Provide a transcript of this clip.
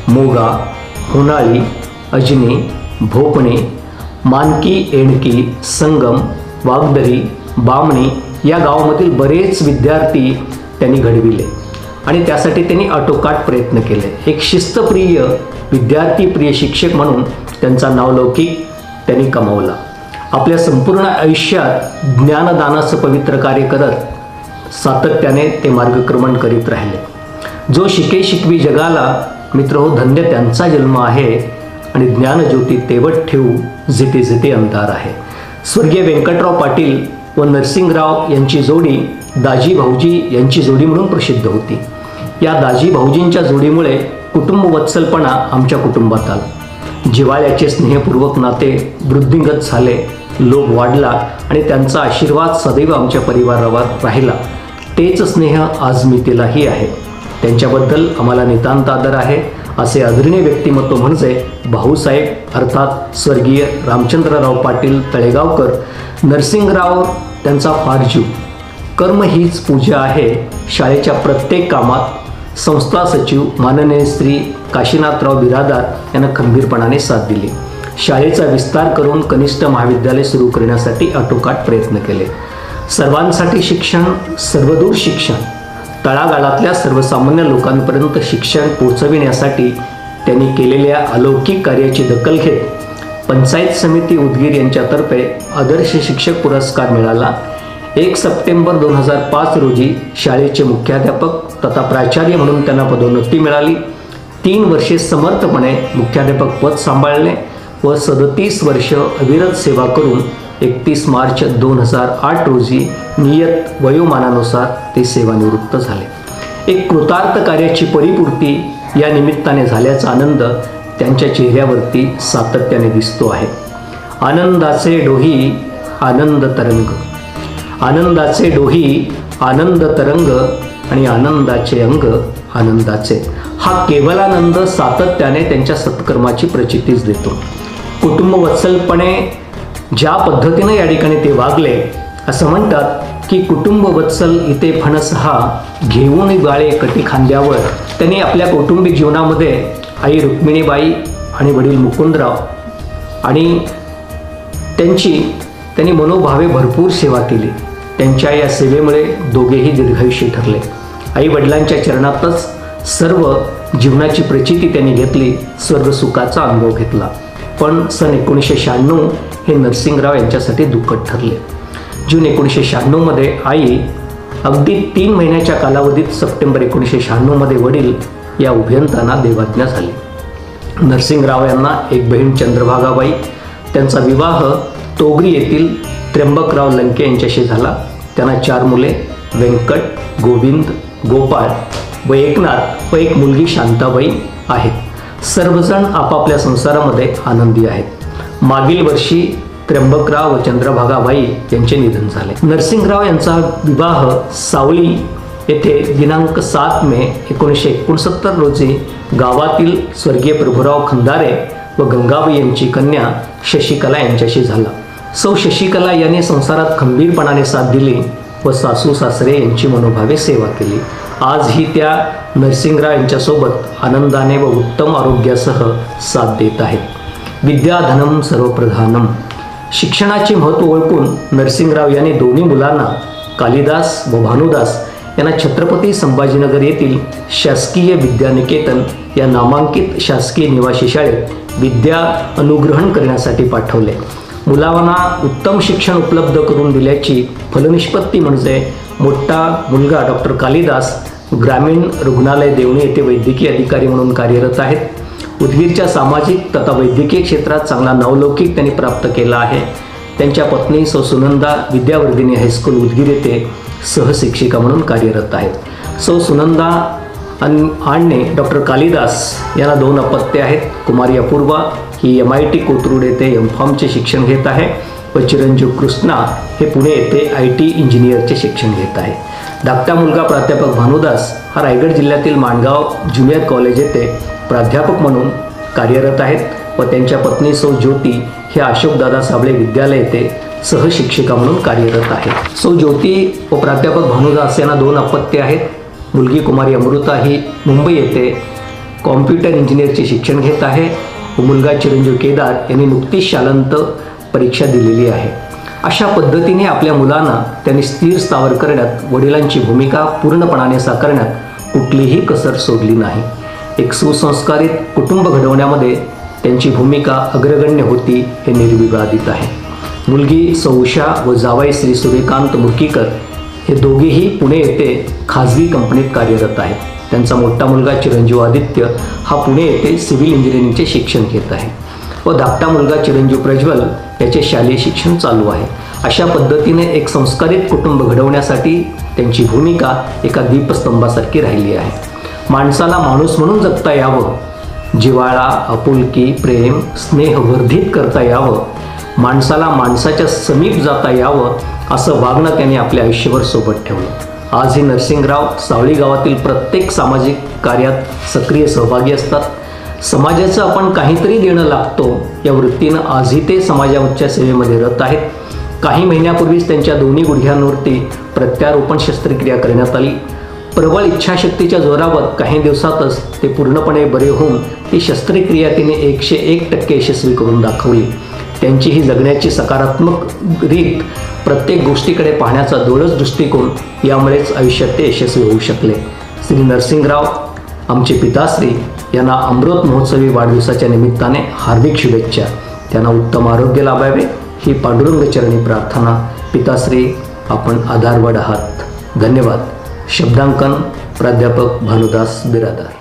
मोगा, होनाळी, अजनी, भोपणे, मानकी, एणकी, संगम, वागदरी, बामणी या गावामधील बरेच विद्यार्थी त्यांनी घडविले आणि त्यासाठी त्यांनी आटोकाट प्रयत्न केले. एक शिस्तप्रिय, विद्यार्थीप्रिय शिक्षक म्हणून त्यांचा नावलौकिक त्यांनी कमावला. आपल्या संपूर्ण आयुष्यात ज्ञानदानाचं पवित्र कार्य करत सातत्याने ते मार्गक्रमण करीत राहिले. जो शिके शिकवी जगाला, मित्र हो धन्य त्यांचा जन्म आहे आणि ज्ञानज्योती तेवत ठेवू जिथे जिथे अंधार आहे. स्वर्गीय व्यंकटराव पाटील व नरसिंगराव यांची जोडी दाजी भाऊजी यांची जोडी म्हणून प्रसिद्ध होती. या दाजी भाऊजींच्या जोडीमुळे कुटुंब वत्सलपणा आमच्या कुटुंबात आला. जिव्हाळ्याचे स्नेहपूर्वक नाते वृद्धिंगत झाले, लोभ वाढला आणि त्यांचा आशीर्वाद सदैव आमच्या परिवारावर राहिला. तेच स्नेह आज मितीलाही आहे. त्यांच्याबद्दल आम्हाला नितांत आदर आहे. असे आदरणीय व्यक्तिमत्व म्हणजे भाऊसाहेब अर्थात स्वर्गीय रामचंद्रराव पाटील तळेगावकर. नरसिंगराव त्यांचा फार जीव. कर्म हीच पूजा आहे. शाळेच्या प्रत्येक कामात संस्था सचिव माननीय श्री काशीनाथराव बिरादार यांना खंबीरपणाने साथ दिली. शाळेचा विस्तार करून कनिष्ठ महाविद्यालय सुरू करण्यासाठी आटोकाट प्रयत्न केले. सर्वांसाठी शिक्षण, सर्वदूर शिक्षण, तळागाळातल्या सर्वसामान्य लोकांपर्यंत शिक्षण पोहोचविण्यासाठी त्यांनी केलेल्या अलौकिक कार्याची दखल घेत पंचायत समिती उदगीर यांच्यातर्फे आदर्श शिक्षक पुरस्कार मिळाला. 1 सप्टेंबर 2005 रोजी शाळेचे मुख्याध्यापक तथा प्राचार्य म्हणून त्यांना पदोन्नती मिळाली. 3 वर्षे समर्थपणे मुख्याध्यापक पद सांभाळले व 37 वर्ष अविरत सेवा करून 31 मार्च 2008 रोजी नियत वयोमानानुसार ते सेवानिवृत्त झाले. एक कृतार्थ कार्याची परिपूर्ती या निमित्ताने झाल्याचा आनंद त्यांच्या चेहऱ्यावरती सातत्याने दिसतो आहे. आनंदाचे डोही आनंद तरंग, आनंदाचे डोही आनंद तरंग आणि आनंदाचे अंग आनंदाचे. हा केवलानंद सातत्याने त्यांच्या सत्कर्माची प्रचितीच देतो. कुटुंब वत्सलपणे ज्या पद्धतीने या ठिकाणी ते वागले, असं म्हणतात की कुटुंब वत्सल इथे फणस हा घेऊन बाळे कटी खांद्यावर. त्यांनी आपल्या कौटुंबिक जीवनामध्ये आई रुक्मिणीबाई आणि वडील मुकुंदराव आणि त्यांनी मनोभावे भरपूर सेवा केली. त्यांच्या या सेवेमुळे दोघेही दीर्घायुष्य ठरले. आई वडिलांच्या चरणातच सर्व जीवनाची प्रचिती त्यांनी घेतली, स्वर्गसुखाचा अनुभव घेतला. पण सन 1996 हे नरसिंगराव यांच्यासाठी दुःखद ठरले. जून 1996 आई अगदी 3 महिन्याच्या कालावधीत सप्टेंबर 1996 वडील या उभयंतांना देवाज्ञा झाली. नरसिंगराव यांना एक बहीण चंद्रभागाबाई. त्यांचा विवाह तोगरी येथील त्र्यंबकराव लंके यांच्याशी झाला. त्यांना 4 मुले व्यंकट, गोविंद, गोपाळ व एकनाथ व एक मुलगी शांताबाई आहेत. सर्वजण आपापल्या संसारामध्ये आनंदी आहेत. मागील वर्षी त्र्यंबकराव व चंद्रभागाबाई यांचे निधन झाले. नरसिंगराव यांचा विवाह सावली येथे दिनांक 7 मे 1969 रोजी गावातील स्वर्गीय प्रभुराव खंदारे व गंगाबाई यांची कन्या शशिकला यांच्याशी झाला. सौ शशिकला यांनी संसारात खंबीरपणाने साथ दिली व सासू सासरे यांची मनोभावे सेवा केली. आजही त्या नरसिंगराव यांच्यासोबत आनंदाने व उत्तम आरोग्यासह साथ देत आहेत. विद्याधनम सर्वप्रधानम. शिक्षणाचे महत्त्व ओळखून नरसिंगराव यांनी दोन्ही मुलांना कालिदास व भानुदास यांना छत्रपती संभाजीनगर येथील शासकीय विद्यानिकेतन या नामांकित शासकीय निवासी शाळेत विद्या अनुग्रहण करण्यासाठी पाठवले. मुलांना उत्तम शिक्षण उपलब्ध करून दिल्याची फलनिष्पत्ती म्हणजे मोठा मुलगा डॉक्टर कालिदास ग्रामीण रुग्णालय देवणी येथे वैद्यकीय अधिकारी म्हणून कार्यरत आहेत. उदगीरच्या सामाजिक तथा वैद्यकीय क्षेत्रात चांगला नावलौकिक त्यांनी प्राप्त केला आहे. त्यांच्या पत्नी सौ सुनंदा विद्यावर्धिनी हायस्कूल उदगीर येथे सहशिक्षिका म्हणून कार्यरत आहेत. सौ सुनंदा आणि डॉक्टर कालिदास यांना 2 अपत्ये आहेत. कुमारी अपूर्वा ही MIT कोथरूड येथे M.Pharmचे शिक्षण घेत आहे व चिरंजीव कृष्णा हे पुणे येथे IT इंजिनियरचे शिक्षण घेत आहे. धाकटा मुलगा प्राध्यापक भानुदास हा रायगड जिल्ह्यातील माणगाव ज्युनियर कॉलेज येथे प्राध्यापक म्हणून कार्यरत आहेत व त्यांच्या पत्नी सौ ज्योती हे अशोकदादा साबळे विद्यालय येथे सहशिक्षिका म्हणून कार्यरत आहेत. सौ ज्योती व प्राध्यापक भानुदास यांना 2 अपत्ये आहेत. मुलगी कुमारी अमृता ही मुंबई येथे कॉम्प्युटर इंजिनिअरचे शिक्षण घेत आहे व मुलगा चिरंजीव केदार यांनी नुकतीच शालांत परीक्षा दिलेली आहे. अशा पद्धतीने आपल्या मुलांना त्यांनी स्थिर स्थावर करण्यात वडिलांची भूमिका पूर्णपणाने साकारण्यात कुठलीही कसर सोडली नाही. एक सुसंस्कारित कुटुंब घडवण्यामध्ये त्यांची भूमिका अग्रगण्य होती हे निर्विवादित आहे. मुलगी सौ उषा व जावई श्री सूर्यकांत मुर्कीकर हे दोघेही पुणे येथे खाजगी कंपनीत कार्यरत आहेत. त्यांचा मोठा मुलगा चिरंजीव आदित्य हा पुणे येथे सिव्हिल इंजिनिअरिंगचे शिक्षण घेत आहे व धाकटा मुलगा चिरंजीव प्रज्वल याचे शालेय शिक्षण चालू आहे. अशा पद्धतीने एक संस्कारित कुटुंब घडवण्यासाठी त्यांची भूमिका एका दीपस्तंभासारखी राहिली आहे. माणसाला माणूस म्हणून जगता यावं, जिव्हाळा, आपुलकी, प्रेम, स्नेह वर्धित करता यावं, माणसाला माणसाच्या समीप जाता यावं असं वागणं त्यांनी आपल्या आयुष्यभर सोबत ठेवलं. आजही नरसिंगराव सावळी गावातील प्रत्येक सामाजिक कार्यात सक्रिय सहभागी असतात. समाजाचं आपण काहीतरी देणं लागतो या वृत्तीनं आजही ते समाजाच्या सेवेमध्ये रत आहेत. काही महिन्यापूर्वीच त्यांच्या दोन्ही गुडघ्यांवरती प्रत्यारोपण शस्त्रक्रिया करण्यात आली. प्रबळ इच्छाशक्तीच्या जोरावर काही दिवसातच ते पूर्णपणे बरे होऊन ती शस्त्रक्रिया तिने 101% यशस्वी करून दाखवली. त्यांची ही जगण्याची सकारात्मक रीत, प्रत्येक गोष्टीकडे पाहण्याचा डोळस दृष्टिकोन यामुळेच आयुष्यात ते यशस्वी होऊ शकले. श्री नरसिंगराव आमचे पिताश्री यांना अमृत महोत्सवी वाढदिवसाच्या निमित्ताने हार्दिक शुभेच्छा. त्यांना उत्तम आरोग्य लाभावे ही पांडुरंग चरणी प्रार्थना. पिताश्री आपण आधारवड आहात. धन्यवाद. शब्दांकन प्राध्यापक भानुदास बिरादार.